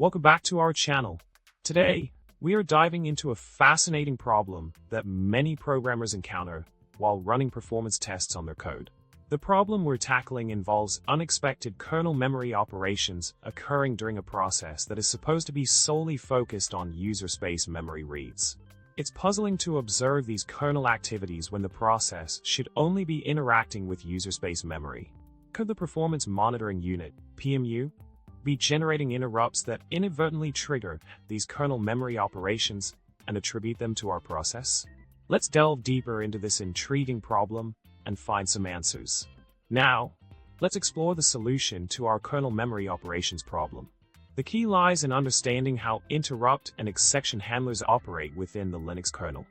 Welcome back to our channel. Today, we are diving into a fascinating problem that many programmers encounter while running performance tests on their code. The problem we're tackling involves unexpected kernel memory operations occurring during a process that is supposed to be solely focused on user space memory reads. It's puzzling to observe these kernel activities when the process should only be interacting with user space memory. Could the performance monitoring unit, PMU, be generating interrupts that inadvertently trigger these kernel memory operations and attribute them to our process? Let's delve deeper into this intriguing problem and find some answers. Now, let's explore the solution to our kernel memory operations problem. The key lies in understanding how interrupt and exception handlers operate within the Linux kernel.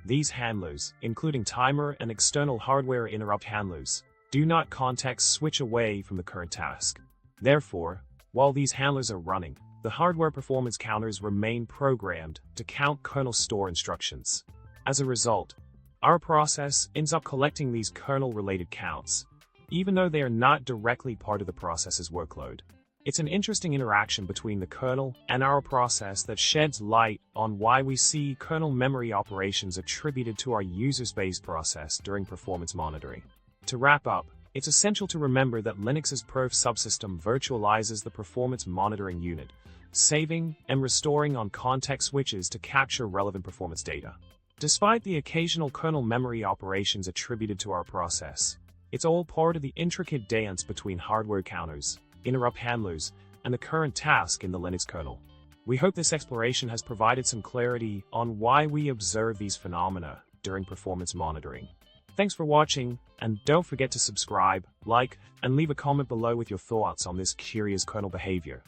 These handlers, including timer and external hardware interrupt handlers, do not context switch away from the current task. Therefore, while these handlers are running, the hardware performance counters remain programmed to count kernel store instructions. As a result, our process ends up collecting these kernel-related counts, even though they are not directly part of the process's workload. It's an interesting interaction between the kernel and our process that sheds light on why we see kernel memory operations attributed to our user space process during performance monitoring. To wrap up, it's essential to remember that Linux's Perf subsystem virtualizes the performance monitoring unit, saving and restoring on context switches to capture relevant performance data. Despite the occasional kernel memory operations attributed to our process, it's all part of the intricate dance between hardware counters, interrupt handlers, and the current task in the Linux kernel. We hope this exploration has provided some clarity on why we observe these phenomena during performance monitoring. Thanks for watching, and don't forget to subscribe, like, and leave a comment below with your thoughts on this curious kernel behavior.